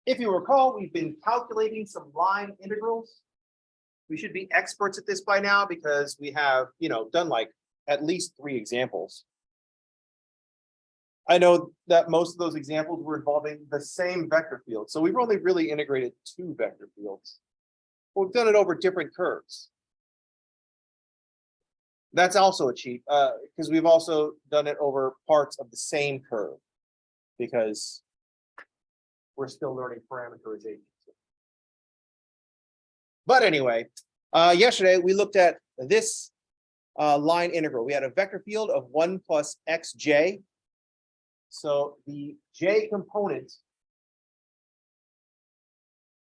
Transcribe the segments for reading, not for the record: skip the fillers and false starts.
If you recall, we've been calculating some line integrals. We should be experts at this by now because we have, done like at least 3 examples. I know that most of those examples were involving the same vector field. So we've only really integrated 2 vector fields. We've done it over different curves. That's also a cheat because we've also done it over parts of the same curve because we're still learning parameterization. But anyway, yesterday we looked at this line integral. We had a vector field of 1 plus xj. So the j component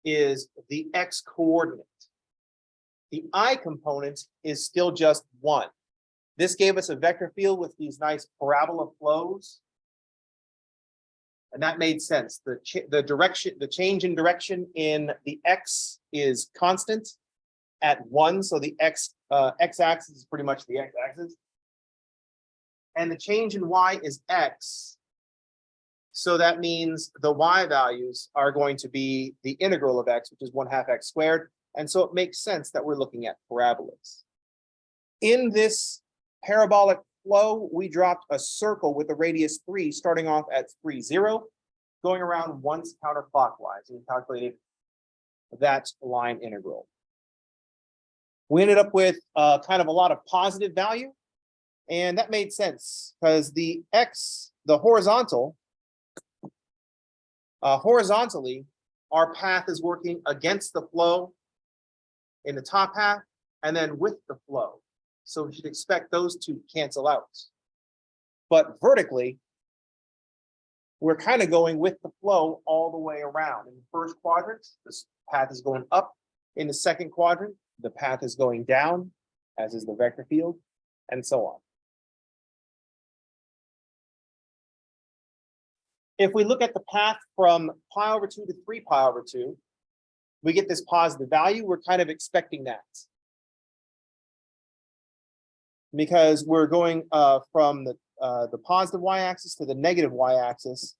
is the x coordinate. The I component is still just 1. This gave us a vector field with these nice parabola flows. And that made sense. The change in direction in the x is constant at 1. So the x-axis is pretty much the x-axis. And the change in y is x. So that means the y values are going to be the integral of x, which is 1/2 x squared. And so it makes sense that we're looking at parabolas. In this parabolic flow, we dropped a circle with a radius 3, starting off at 3, 0, going around once counterclockwise. And we calculated that line integral. We ended up with kind of a lot of positive value. And that made sense because the horizontally, our path is working against the flow in the top half and then with the flow. So we should expect those two cancel out. But vertically, we're kind of going with the flow all the way around. In the first quadrant, this path is going up. In the second quadrant, the path is going down, as is the vector field, and so on. If we look at the path from pi over 2 to 3 pi over 2, we get this positive value. We're kind of expecting that. Because we're going from the positive y-axis to the negative y-axis.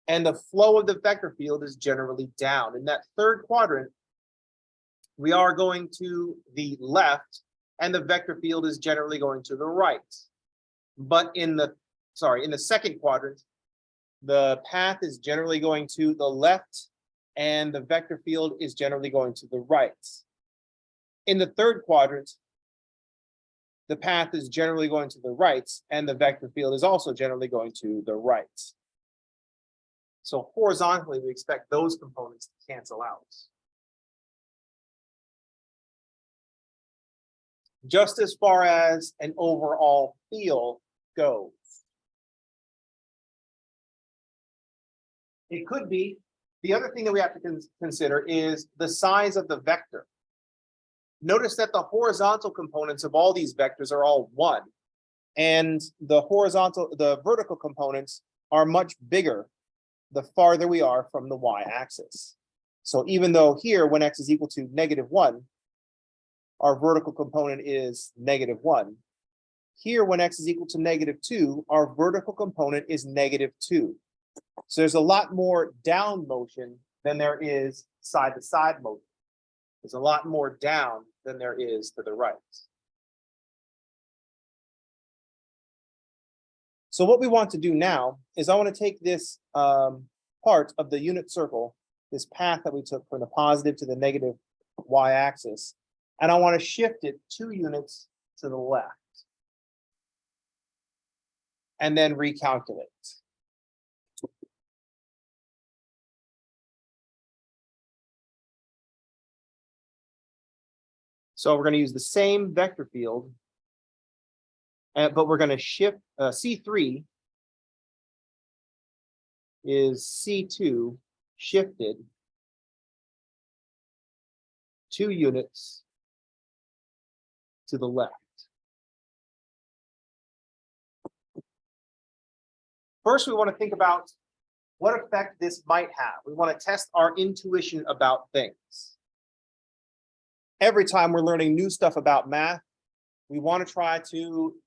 And the flow of the vector field is generally down. In that third quadrant, we are going to the left, and the vector field is generally going to the right. But in the second quadrant, the path is generally going to the left, and the vector field is generally going to the right. In the third quadrant, the path is generally going to the right, and the vector field is also generally going to the right. So horizontally, we expect those components to cancel out. Just as far as an overall feel goes. It could be, the other thing that we have to consider is the size of the vector. Notice that the horizontal components of all these vectors are all 1, and the vertical components are much bigger the farther we are from the y-axis. So even though here, when x is equal to -1, our vertical component is -1. Here, when x is equal to -2, our vertical component is -2. So there's a lot more down motion than there is side-to-side motion. There's a lot more down than there is to the right. So what we want to do now is I want to take this part of the unit circle, this path that we took from the positive to the negative y-axis, and I want to shift it 2 units to the left. And then recalculate. So we're going to use the same vector field, but we're going to shift C3 is C2 shifted 2 units to the left. First, we want to think about what effect this might have. We want to test our intuition about things. Every time we're learning new stuff about math, we want to try to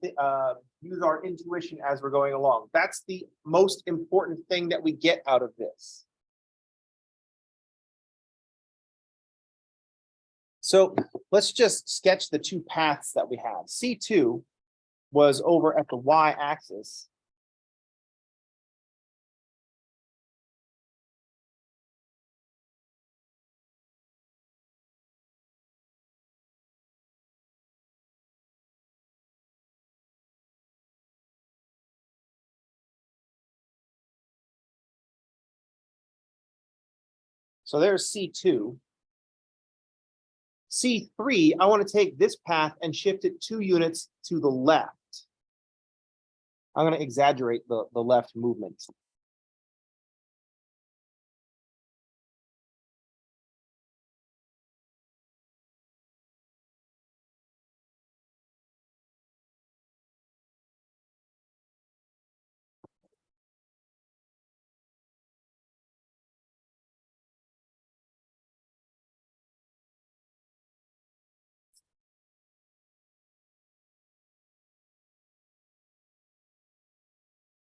use our intuition as we're going along. That's the most important thing that we get out of this. So let's just sketch the two paths that we have. C2 was over at the y-axis. So there's C2. C3, I want to take this path and shift it 2 units to the left. I'm going to exaggerate the left movement.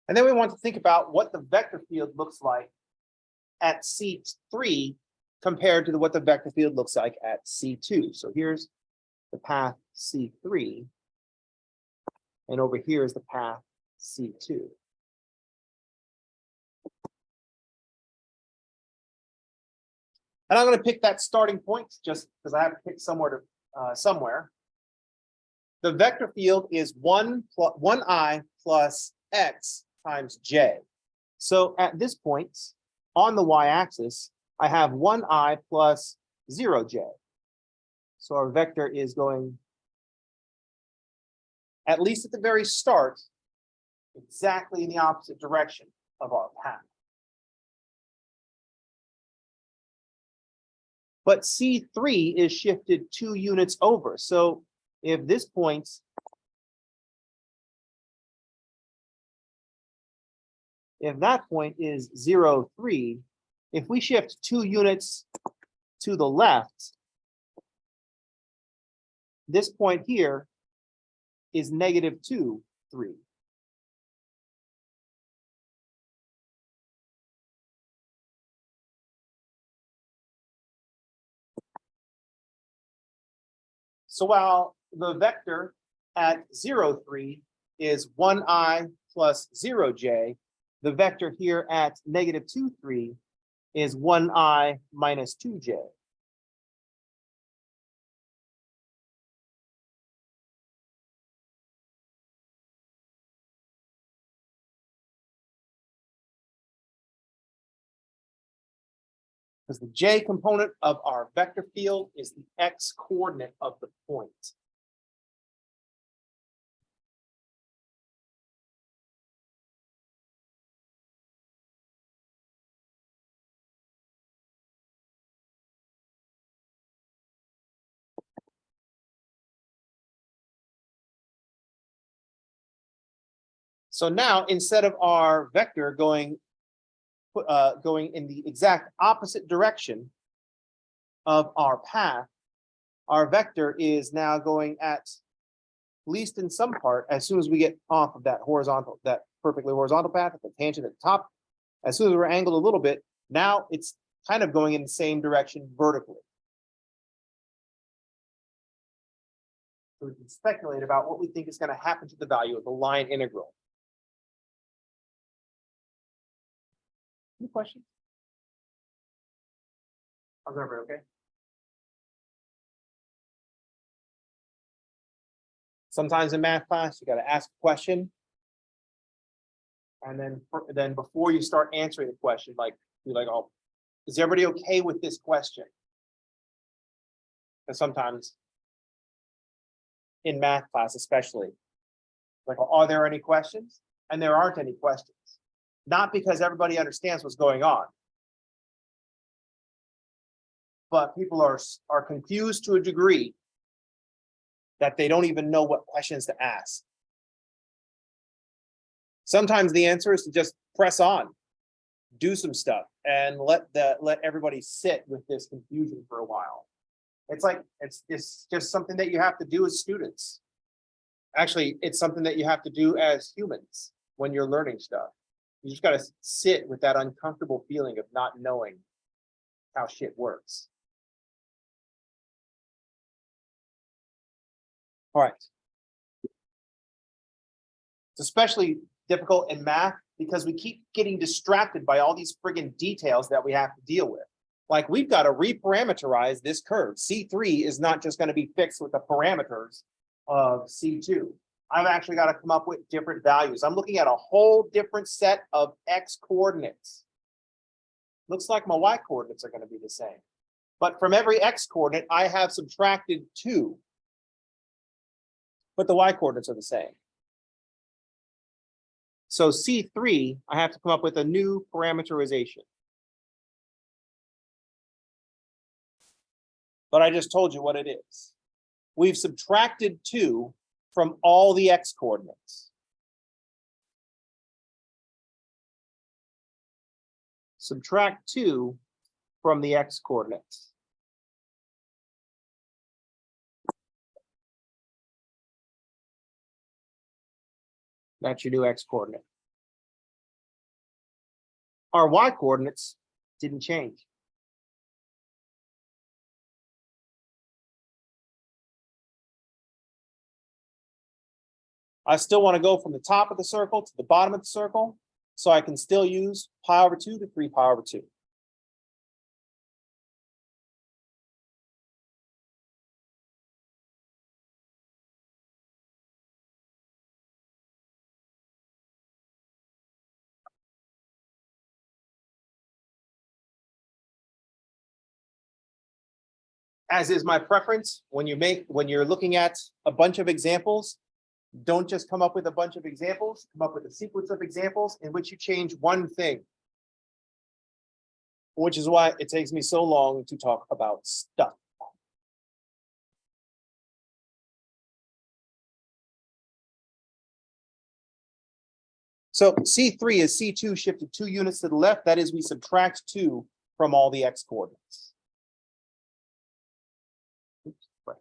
And then we want to think about what the vector field looks like at C3 compared to what the vector field looks like at C2. So here's the path C3. And over here is the path C2. And I'm going to pick that starting point just because I have to pick somewhere to somewhere. The vector field is 1i plus x times j. So at this point on the y-axis, I have 1i plus 0j. So our vector is going, at least at the very start, exactly in the opposite direction of our path. But C3 is shifted 2 units over. So if this point that point is 0, 3, if we shift 2 units to the left, this point here is -2, 3. So while the vector at 0, 3 is 1i plus 0j, the vector here at -2, 3 is 1i minus 2j. Because the j component of our vector field is the x coordinate of the point. So now instead of our vector going in the exact opposite direction of our path, our vector is now going at least in some part, as soon as we get off of that horizontal, that perfectly horizontal path at the tangent at the top, as soon as we're angled a little bit, now it's kind of going in the same direction vertically. So we can speculate about what we think is going to happen to the value of the line integral. Any questions? How's everybody okay? Sometimes in math class, you got to ask a question. And then before you start answering the question, like, you're like, oh, is everybody okay with this question? Because sometimes in math class, especially, like, are there any questions? And there aren't any questions. Not because everybody understands what's going on, but people are confused to a degree that they don't even know what questions to ask. Sometimes the answer is to just press on, do some stuff, and let everybody sit with this confusion for a while. It's like it's just something that you have to do as students. Actually, it's something that you have to do as humans when you're learning stuff. You just got to sit with that uncomfortable feeling of not knowing how shit works. All right. It's especially difficult in math because we keep getting distracted by all these friggin' details that we have to deal with. Like we've got to reparameterize this curve. C3 is not just going to be fixed with the parameters of C2. I've actually got to come up with different values. I'm looking at a whole different set of X coordinates. Looks like my Y coordinates are going to be the same. But from every X coordinate, I have subtracted 2. But the Y coordinates are the same. So C3, I have to come up with a new parameterization. But I just told you what it is. We've subtracted 2 from all the X coordinates. Subtract 2 from the X coordinates. That's your new X coordinate. Our Y coordinates didn't change. I still want to go from the top of the circle to the bottom of the circle, so I can still use pi over 2 to 3 pi over 2. As is my preference, when you're looking at a bunch of examples, don't just come up with a bunch of examples, come up with a sequence of examples in which you change one thing. Which is why it takes me so long to talk about stuff. So C3 is C2 shifted 2 units to the left. That is, we subtract 2 from all the X coordinates. Oops, right.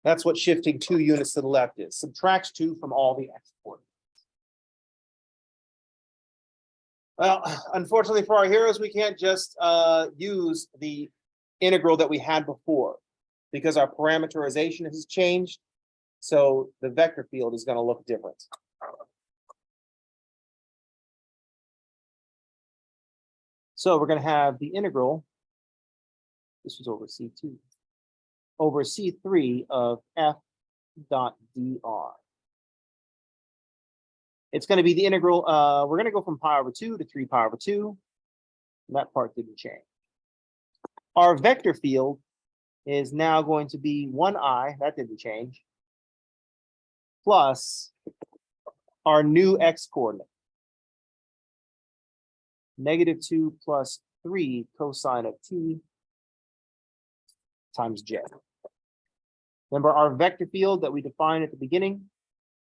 That's what shifting 2 units to the left is. Subtract 2 from all the X coordinates. Well, unfortunately for our heroes, we can't just use the integral that we had before because our parameterization has changed. So the vector field is going to look different. So we're going to have the integral. This was over C2. Over C3 of f dot dr. It's going to be the integral. We're going to go from pi over 2 to 3 pi over 2. That part didn't change. Our vector field is now going to be 1i, that didn't change, plus our new X coordinate. -2 plus 3 cosine of t times j. Remember, our vector field that we defined at the beginning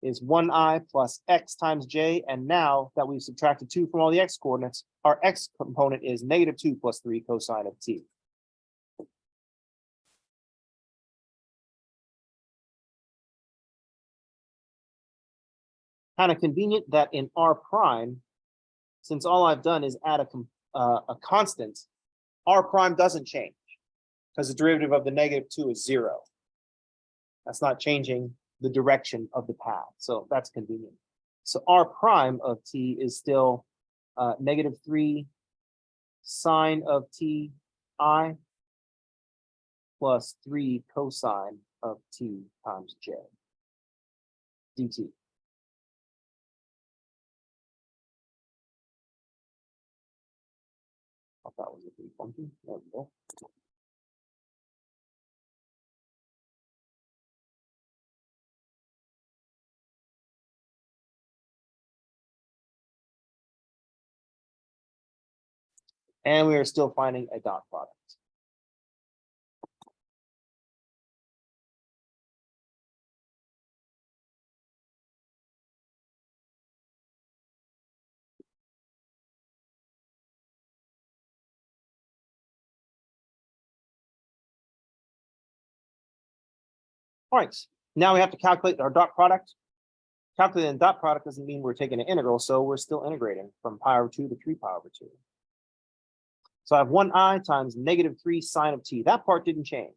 is 1i plus x times j, and now that we've subtracted 2 from all the X coordinates, our X component is -2 plus 3 cosine of t. Kind of convenient that in R prime, since all I've done is add a constant, R prime doesn't change because the derivative of the -2 is 0. That's not changing the direction of the path, so that's convenient. So R prime of t is still -3 sine of t I plus 3 cosine of t times j dt. I thought that was a pretty funky. There we go. And we are still finding a dot product. All right, Now we have to calculate our dot product. Calculating dot product doesn't mean we're taking an integral, so we're still integrating from pi over 2 to 3 pi over 2. So I have 1i times -3 sine of t. That part didn't change.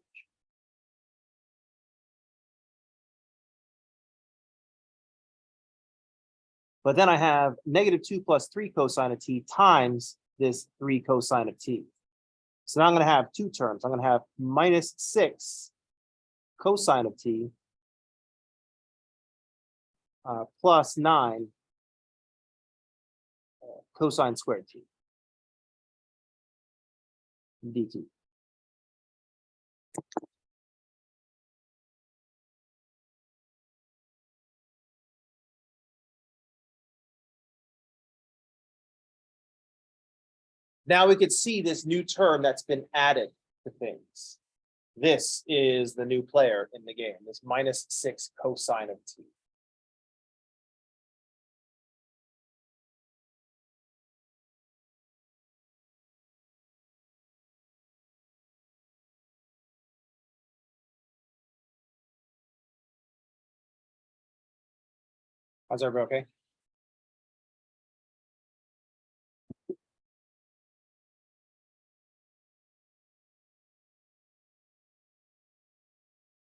But then I have -2 plus 3 cosine of t times this 3 cosine of t. So now I'm going to have two terms. I'm going to have -6 cosine of t plus 9 cosine squared t dt. Now we could see this new term that's been added to things. This is the new player in the game, this -6 cosine of t. How's everybody okay?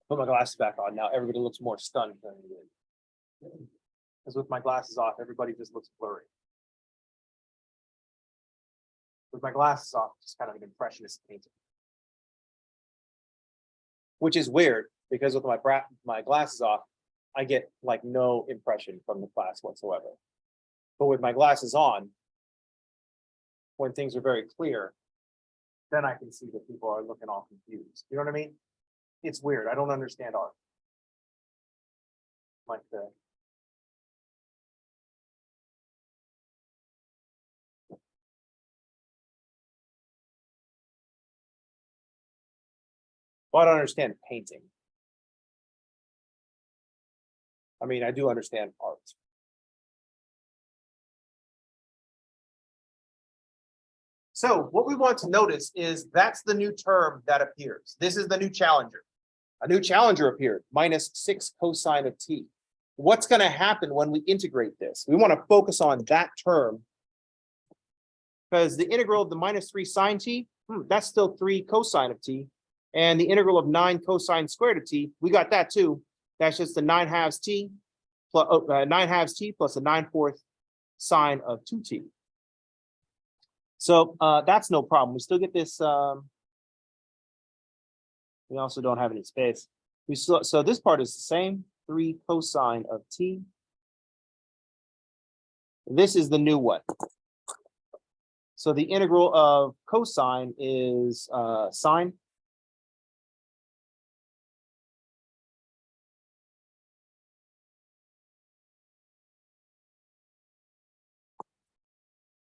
Put my glasses back on. Now everybody looks more stunned than they did. Because with my glasses off, everybody just looks blurry. With my glasses off, it's kind of an impressionist painting. Which is weird, because with my glasses off, I get like no impression from the class whatsoever. But with my glasses on, when things are very clear, then I can see that people are looking all confused. You know what I mean? It's weird. I don't understand art. Like the well, I don't understand painting. I mean, I do understand art. So what we want to notice is that's the new term that appears. This is the new challenger. A new challenger appeared, -6 cosine of t. What's going to happen when we integrate this? We want to focus on that term because the integral of the -3 sine t, that's still 3 cosine of t. And the integral of 9 cosine squared of t, we got that too. That's just the 9/2 t plus 9/2 t plus a 9/4 sine of 2t. So that's no problem. We still get this. We also don't have any space. So this part is the same, 3 cosine of t. This is the new one. So the integral of cosine is sine.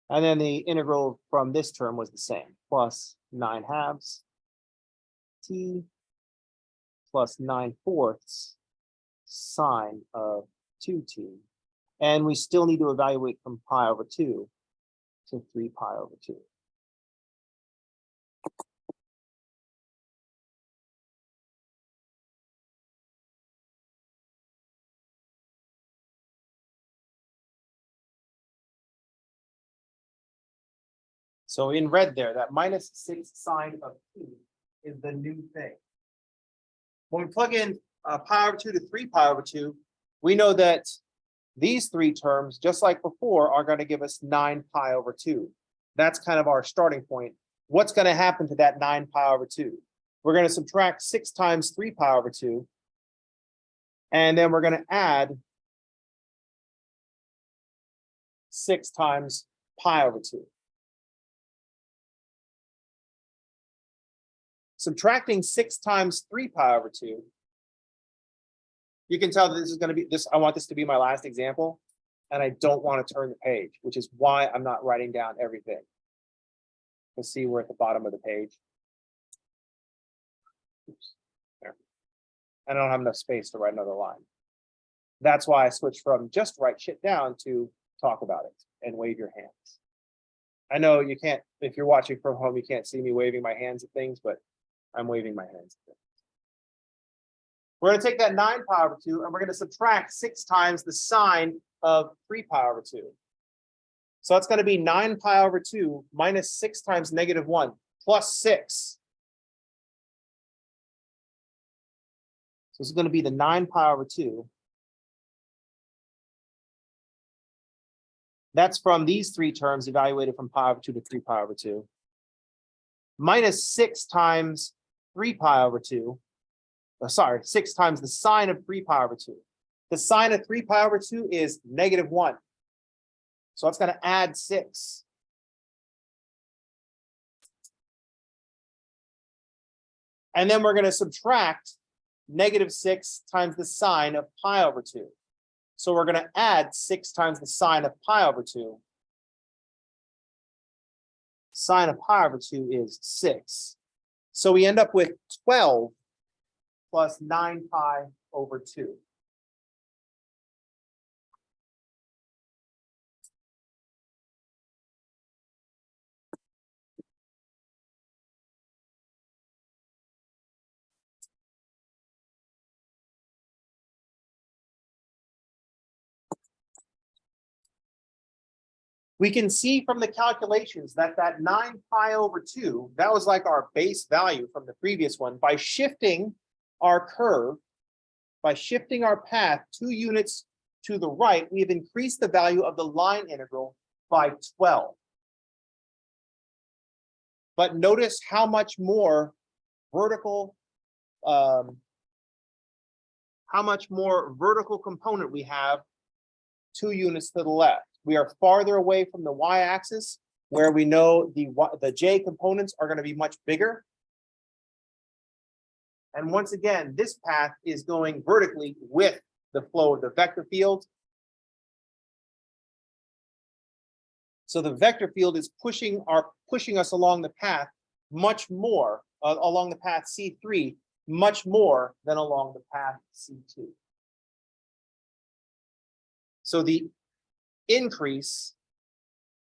And then the integral from this term was the same, plus 9/2 t plus 9/4 sine of 2t. And we still need to evaluate from pi over 2 to 3 pi over 2. So in red there, that -6 sine of t is the new thing. When we plug in pi over 2 to 3 pi over 2, we know that these three terms, just like before, are going to give us 9 pi over 2. That's kind of our starting point. What's going to happen to that 9 pi over 2? We're going to subtract 6 times 3 pi over 2. And then we're going to add 6 times pi over 2. Subtracting 6 times 3 pi over 2, you can tell that this is going to be this. I want this to be my last example, and I don't want to turn the page, which is why I'm not writing down everything. Let's see, we're at the bottom of the page. Oops, there. I don't have enough space to write another line. That's why I switched from just write shit down to talk about it and wave your hands. I know you can't, if you're watching from home, you can't see me waving my hands at things, but I'm waving my hands at things. We're going to take that 9 pi over 2 and we're going to subtract 6 times the sine of 3 pi over 2. So that's going to be 9 pi over 2 minus 6 times -1 plus 6. So this is going to be the 9 pi over 2. That's from these 3 terms evaluated from pi over 2 to 3 pi over 2. Minus 6 times 3 pi over 2. Sorry, 6 times the sine of 3 pi over 2. The sine of 3 pi over 2 is -1. So it's going to add 6. And then we're going to subtract -6 times the sine of pi over 2. So we're going to add 6 times the sine of pi over 2. Sine of pi over 2 is 6. So we end up with 12 plus 9 pi over 2. We can see from the calculations that that 9 pi over 2, that was like our base value from the previous one. By shifting our curve, by shifting our path 2 units to the right, we have increased the value of the line integral by 12. But notice how much more vertical, how much more vertical component we have 2 units to the left. We are farther away from the y-axis, where we know the j components are going to be much bigger. And once again, this path is going vertically with the flow of the vector field. So the vector field is pushing us along the path much more, along the path C3, much more than along the path C2. So the increase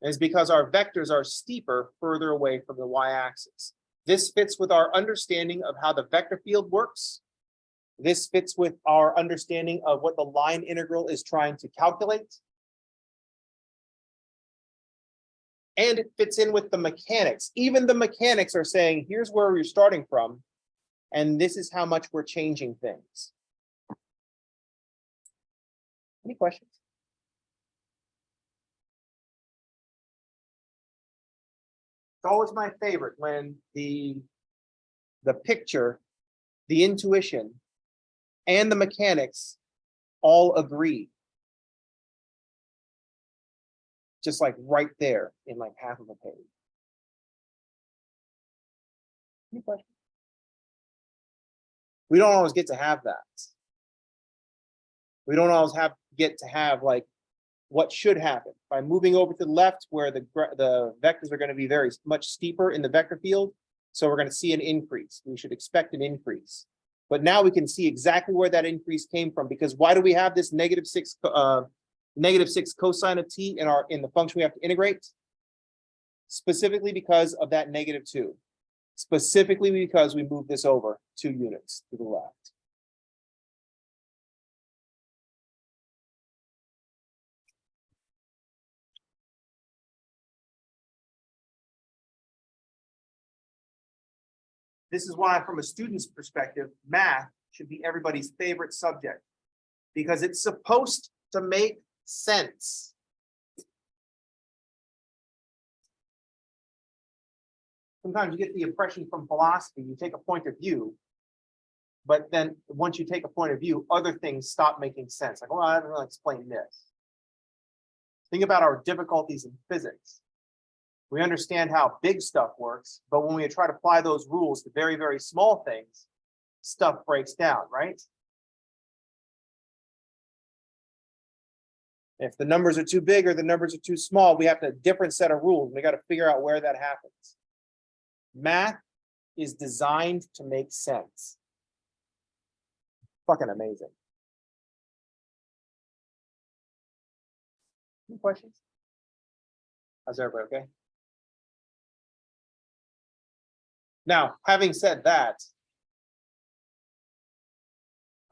is because our vectors are steeper further away from the y-axis. This fits with our understanding of how the vector field works. This fits with our understanding of what the line integral is trying to calculate. And it fits in with the mechanics. Even the mechanics are saying, here's where you're starting from, and this is how much we're changing things. Any questions? It's always my favorite when the picture, the intuition, and the mechanics all agree. Just like right there in like half of a page. Any questions? We don't always get to have that. We don't always get to have like what should happen by moving over to the left, where the vectors are going to be very much steeper in the vector field. So we're going to see an increase. We should expect an increase. But now we can see exactly where that increase came from, because why do we have this -6 cosine of t in the function we have to integrate? Specifically because of that -2. Specifically because we moved this over 2 units to the left. This is why, from a student's perspective, math should be everybody's favorite subject, because it's supposed to make sense. Sometimes you get the impression from philosophy, you take a point of view, but then once you take a point of view, other things stop making sense. Like, well, I don't really explain this. Think about our difficulties in physics. We understand how big stuff works, but when we try to apply those rules to very, very small things, stuff breaks down, right? If the numbers are too big or the numbers are too small, we have a different set of rules. We got to figure out where that happens. Math is designed to make sense. Fucking amazing. Any questions? How's everybody okay? Now, having said that,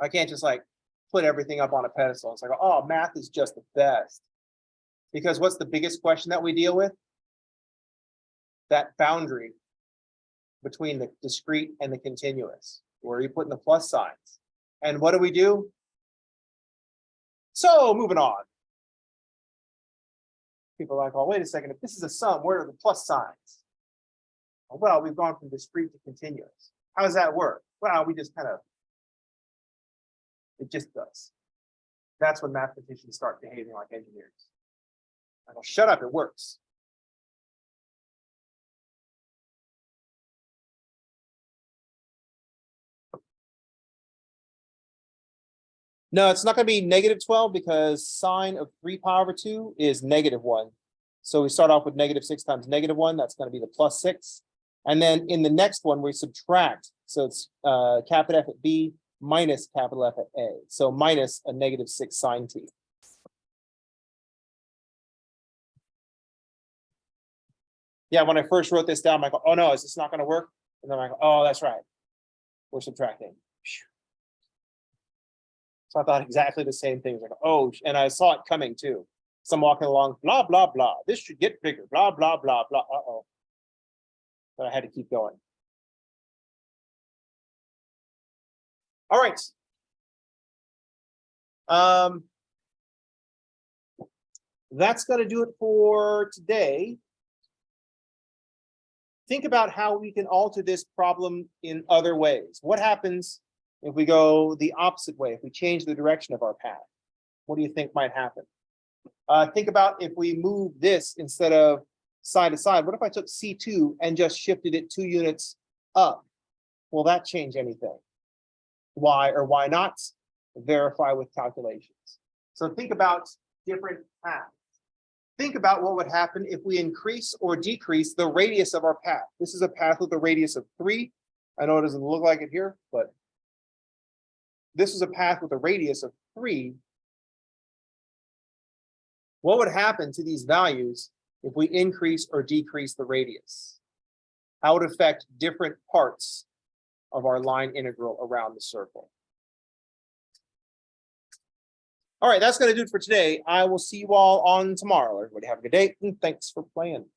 I can't just like put everything up on a pedestal. It's like, oh, math is just the best. Because what's the biggest question that we deal with? That boundary between the discrete and the continuous, where you put in the plus signs. And what do? So moving on. People are like, oh, wait a second, if this is a sum, where are the plus signs? Well, we've gone from discrete to continuous. How does that work? Well, we just it just does. That's when mathematicians start behaving like engineers. I go, shut up, it works. No, it's not going to be -12 because sine of 3 pi over 2 is -1. So we start off with -6 times -1. That's going to be the +6. And then in the next one, we subtract. So it's capital F at B minus capital F at A. So minus a -6 sine t. Yeah, when I first wrote this down, I'm like, oh no, is this not going to work? And then I'm like, oh, that's right. We're subtracting. So I thought exactly the same thing. Like, oh, and I saw it coming too. So I'm walking along, blah, blah, blah. This should get bigger, blah, blah, blah, blah. Uh-oh. But I had to keep going. All right. That's going to do it for today. Think about how we can alter this problem in other ways. What happens if we go the opposite way, if we change the direction of our path? What do you think might happen? Think about if we move this instead of side to side. What if I took C2 and just shifted it 2 units up? Will that change anything? Why or why not? Verify with calculations. So think about different paths. Think about what would happen if we increase or decrease the radius of our path. This is a path with a radius of 3. I know it doesn't look like it here, but this is a path with a radius of 3. What would happen to these values if we increase or decrease the radius? How would it affect different parts of our line integral around the circle? All right, that's going to do it for today. I will see you all on tomorrow. Everybody have a good day, and thanks for playing.